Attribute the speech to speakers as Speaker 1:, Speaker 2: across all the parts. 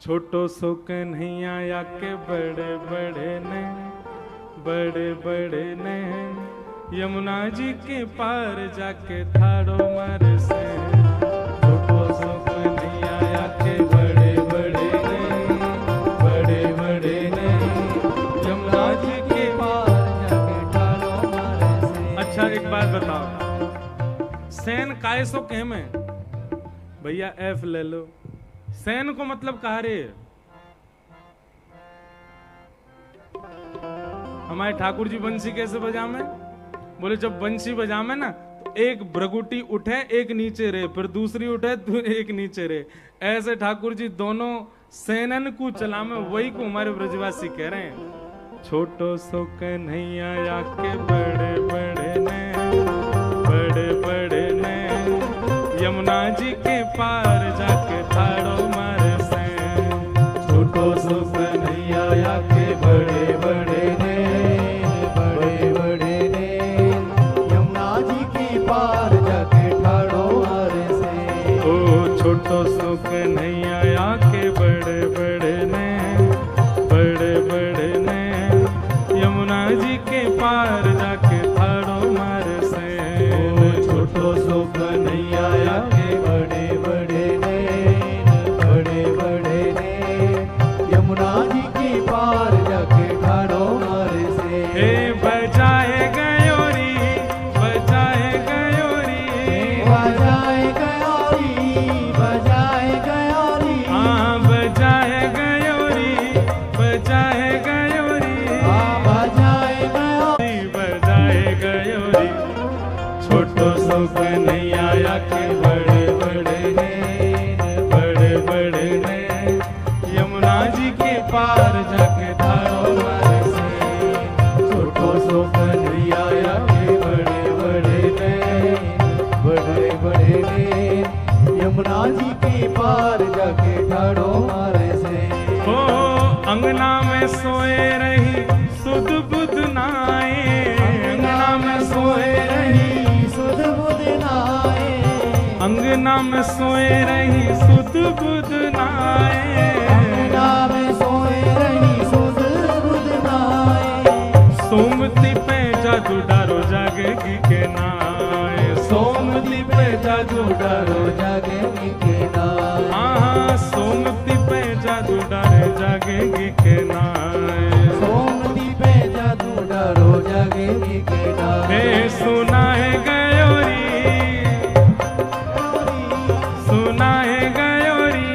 Speaker 1: छोटो सो कन्हैया या के बड़े बड़े ने, बड़े बड़े ने यमुना जी के पार जाके थाड़ो मार से। छोटो सो कन्हैया या के बड़े बड़े ने, बड़े बड़े ने यमुना जी के पार जाके थाड़ो मार से। अच्छा एक बात बताओ, सैन काय सो कह में भैया एफ ले लो। सैन को मतलब कहा रे, हमारे ठाकुर जी बंसी कैसे बजामे? बोले जब बंसी बजामे ना तो एक भ्रगुटी उठे एक नीचे रहे, फिर दूसरी उठे तो एक नीचे रहे। ऐसे ठाकुर जी दोनों सैनन को चलामे, वही को हमारे ब्रजवासी कह रहे हैं। छोटो सो कन्हैया या के बड़े बड़े ने, बड़े बड़े ने यमुना जी के पार जाके थाड़ो मार से। छोटो सो कन्हैया या के बड़े बड़े ने, बड़े बड़े ने यमुना जी के पार जाके ठाड़ो मार से। ओ छोटो सो कन्हैया या के बड़े बड़े ने, बड़े बड़े ने यमुना जी के पार जाके थाड़ो मार से। छोटो सो कन्हैया या के बड़े बड़े ने, बड़े बड़े ने यमुना जी के पार जाके ठाड़ो मार से। हे बजाए गयोरी, बजाए गयोरी, बजाए गयोरी, बजाए गयोरी, हाँ बजाए गयोरी, बजाए गयोरी, हाँ बजाए गयोरी, बजाए गयोरी। छोटो सो कन्हैया या के बड़े बड़े ने, बड़े बड़े ने यमुना जी के पार जाके थाड़ो मार से। छोटो सो कन्हैया या के बड़े बड़े ने, बड़े बड़े ने यमुना जी के पार जाके ठाड़ो मार से। ओ अंगना में सोए रही सुध बुध नाए, अंगना में सोए रही सुध बुध नाए, अंगना में सोए रही सुध बुध नाए, अंगना में सोए रही सुध बुध नाए। सोमती पे जादू डारो जागेगी के नाए, सोमती पे जादू डारो जागेगी के नाए, हाँ सोमती पे जादू डारो जागेगी के नाए, सोमती पे जादू डारो जागेगी के नाए। सुना है गयोरी, सुना है गयोरी,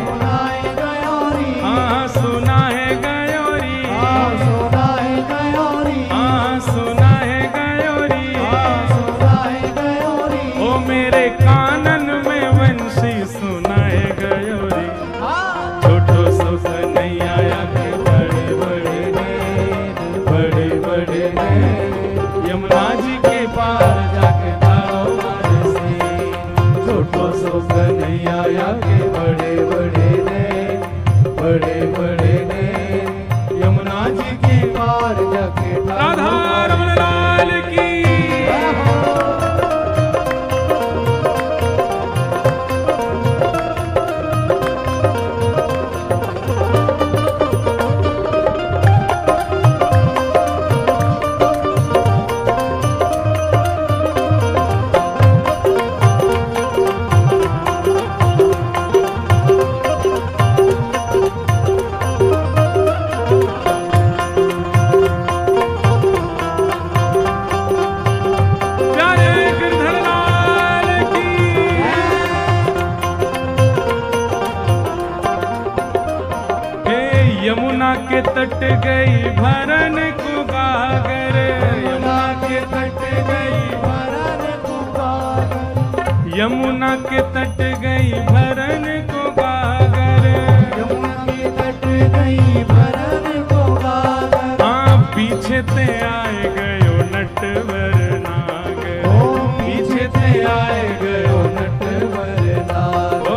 Speaker 1: सुना है गयोरी, हाँ सुना है गयोरी, हाँ सुना है गयोरी, हाँ सुना है गयोरी, हाँ सुना है गयोरी। ओ मेरे कानन में वंशी सुना है गयोरी। छोटो सो कन्हैया या के बड़े बड़े ने, बड़े बड़े ने यमुना जी के पार जाके थाड़ो मार से। छोटो सो कन्हैया या के बड़े बड़े ने, बड़े बड़े ने यमुना जी के पार जाके राधा रमन लाल की। यमुना के तट गई भरन को गागर, यमुना के तट गई भरन को गागर, यमुना के तट गई भरन को गागर, यमुना के तट गई भरन को गागर। हाँ पीछे ते आए गयो नटवर नागर, ओ पीछे ते आए गयो नटवर नागर, ओ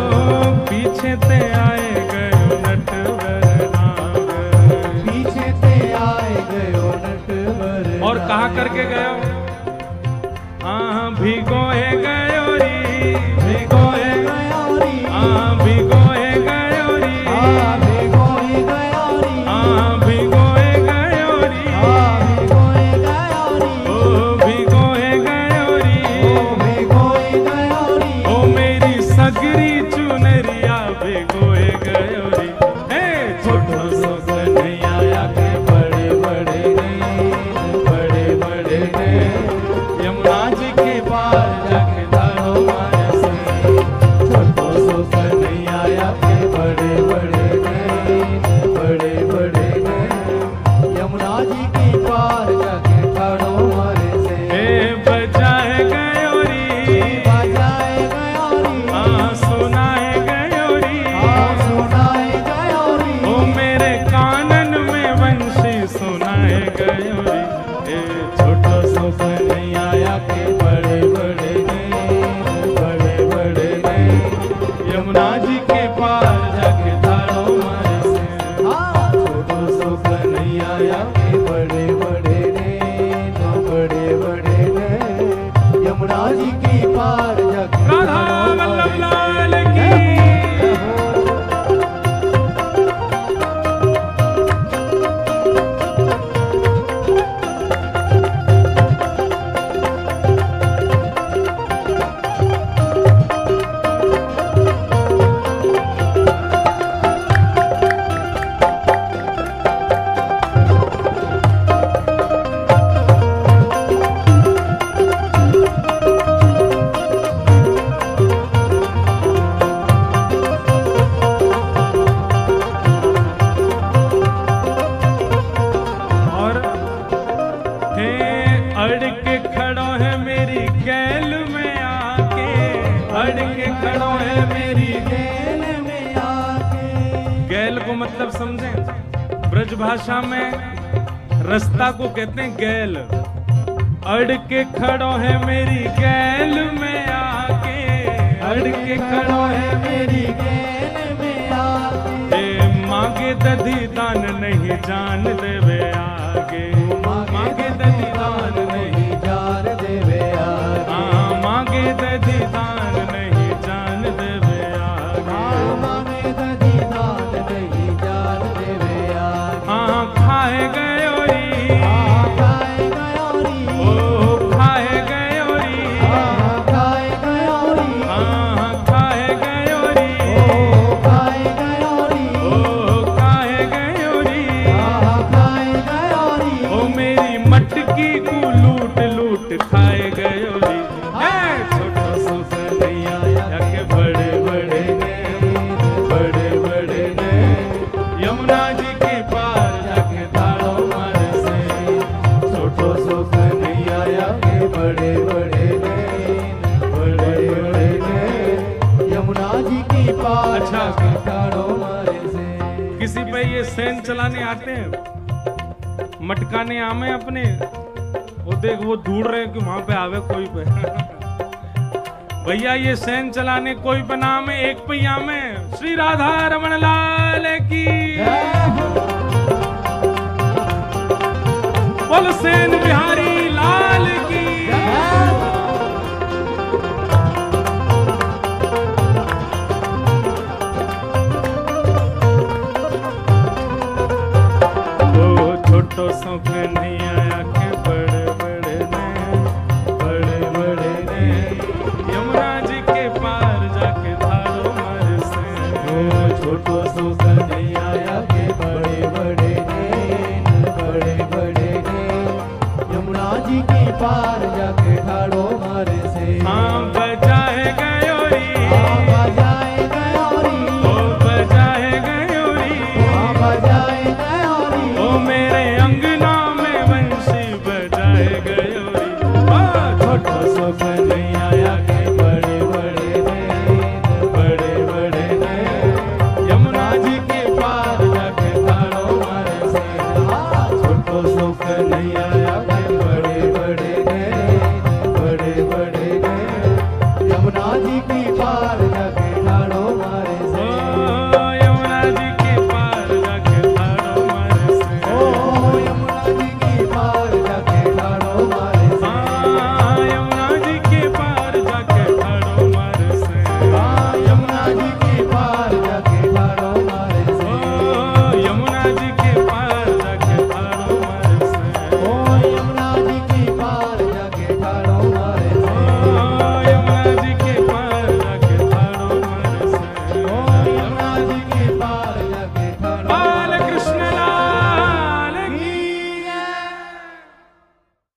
Speaker 1: पीछे ते आए गयो नटवर नागर, पीछे ते आए गयो नटवर। और कहा करके गयो? हाँ भिगोए गयोरी, भिगोए गयोरी, हाँ भिगोए गयोरी, हाँ भिगोए गयोरी। हे छोटो सो कन्हैया आके बड़े बड़े ने, बड़े बड़े ने, यमुना जी के पार जाके धारो मारे से। छोटो सो कन्हैया आके बड़े बड़े ने, बड़े बड़े ने,
Speaker 2: यमुना जी की पार जाके ठाड़ो मारे से।
Speaker 1: हे बजाए गयोरी,
Speaker 2: बजाए गयोरी,
Speaker 1: हाँ सुनाए गयोरी,
Speaker 2: हाँ सुनाए गयोरी,
Speaker 1: ओ मेरे कानन में वंशी सुनाए गयोरी। हे छोटो सो कन्हैया आके बड़े बड़े ने, बड़े बड़े ने, यमुना जी के पार जाके धारो मारे से।
Speaker 2: हाँ छोटो सो कन्हैया आके बड़े बड़े ने, बड़े बड़े ने, यमुना जी की पार जाके
Speaker 1: राधा वल्लभ लाल की। और हे अड़ के खड़ो है मेरी गैल में आके, अड़ के खड़ो है मेरी
Speaker 2: गैल में आके।
Speaker 1: गैल को मतलब समझें, ब्रज भाषा में रास्ता को कहते हैं गैल। अड़ के खड़ो है मेरी गैल में आके, अड़ के खड़ो है मेरी
Speaker 2: गैल में आके।
Speaker 1: ए मांगे दधी दान नहीं जान देवे आगे, मांगे दधी दान नहीं,
Speaker 2: जान देवे आगे।
Speaker 1: हाँ मांगे दधी दान नहीं जान देवे आगे।
Speaker 2: मांगे दधी दान नहीं जान देवे आगे।
Speaker 1: हाँ खाए गयोरी,
Speaker 2: खाए गयोरी,
Speaker 1: ओ खाए गयोरी,
Speaker 2: खाए गयोरी,
Speaker 1: हाँ खाए गयोरी,
Speaker 2: खाए गयोरी,
Speaker 1: ओ खाए गयोरी,
Speaker 2: खाए गयोरी।
Speaker 1: ओ मेरी मटकी को लूट लूट खाए गयोरी। हे छोटो सो कन्हैया आके बड़े बड़े ने, बड़े बड़े ने, यमुना जी के पार जाके धारो मारे से। छोटो सो कन्हैया आके बड़े बड़े ने, बड़े बड़े ने,
Speaker 2: यमुना जी की पार
Speaker 1: अच्छा।
Speaker 2: जाके ठाड़ो मारे से।
Speaker 1: किसी पे ये सेन चलाने आते हैं, मटकाने आमे अपने, वो देख वो ढूंढ रहे हैं कि वहां पे आवे कोई पे। भैया ये सेन चलाने कोई पे नाम है, एक पे आमे। श्री राधा रमन लाल की बोल, सेन बिहारी लाल की। ओ छोटो सो कन्हैया आके बड़े बड़े ने, बड़े बड़े ने, यमुना जी के पार जाके धारो मारे से।
Speaker 2: छोटो सो कन्हैया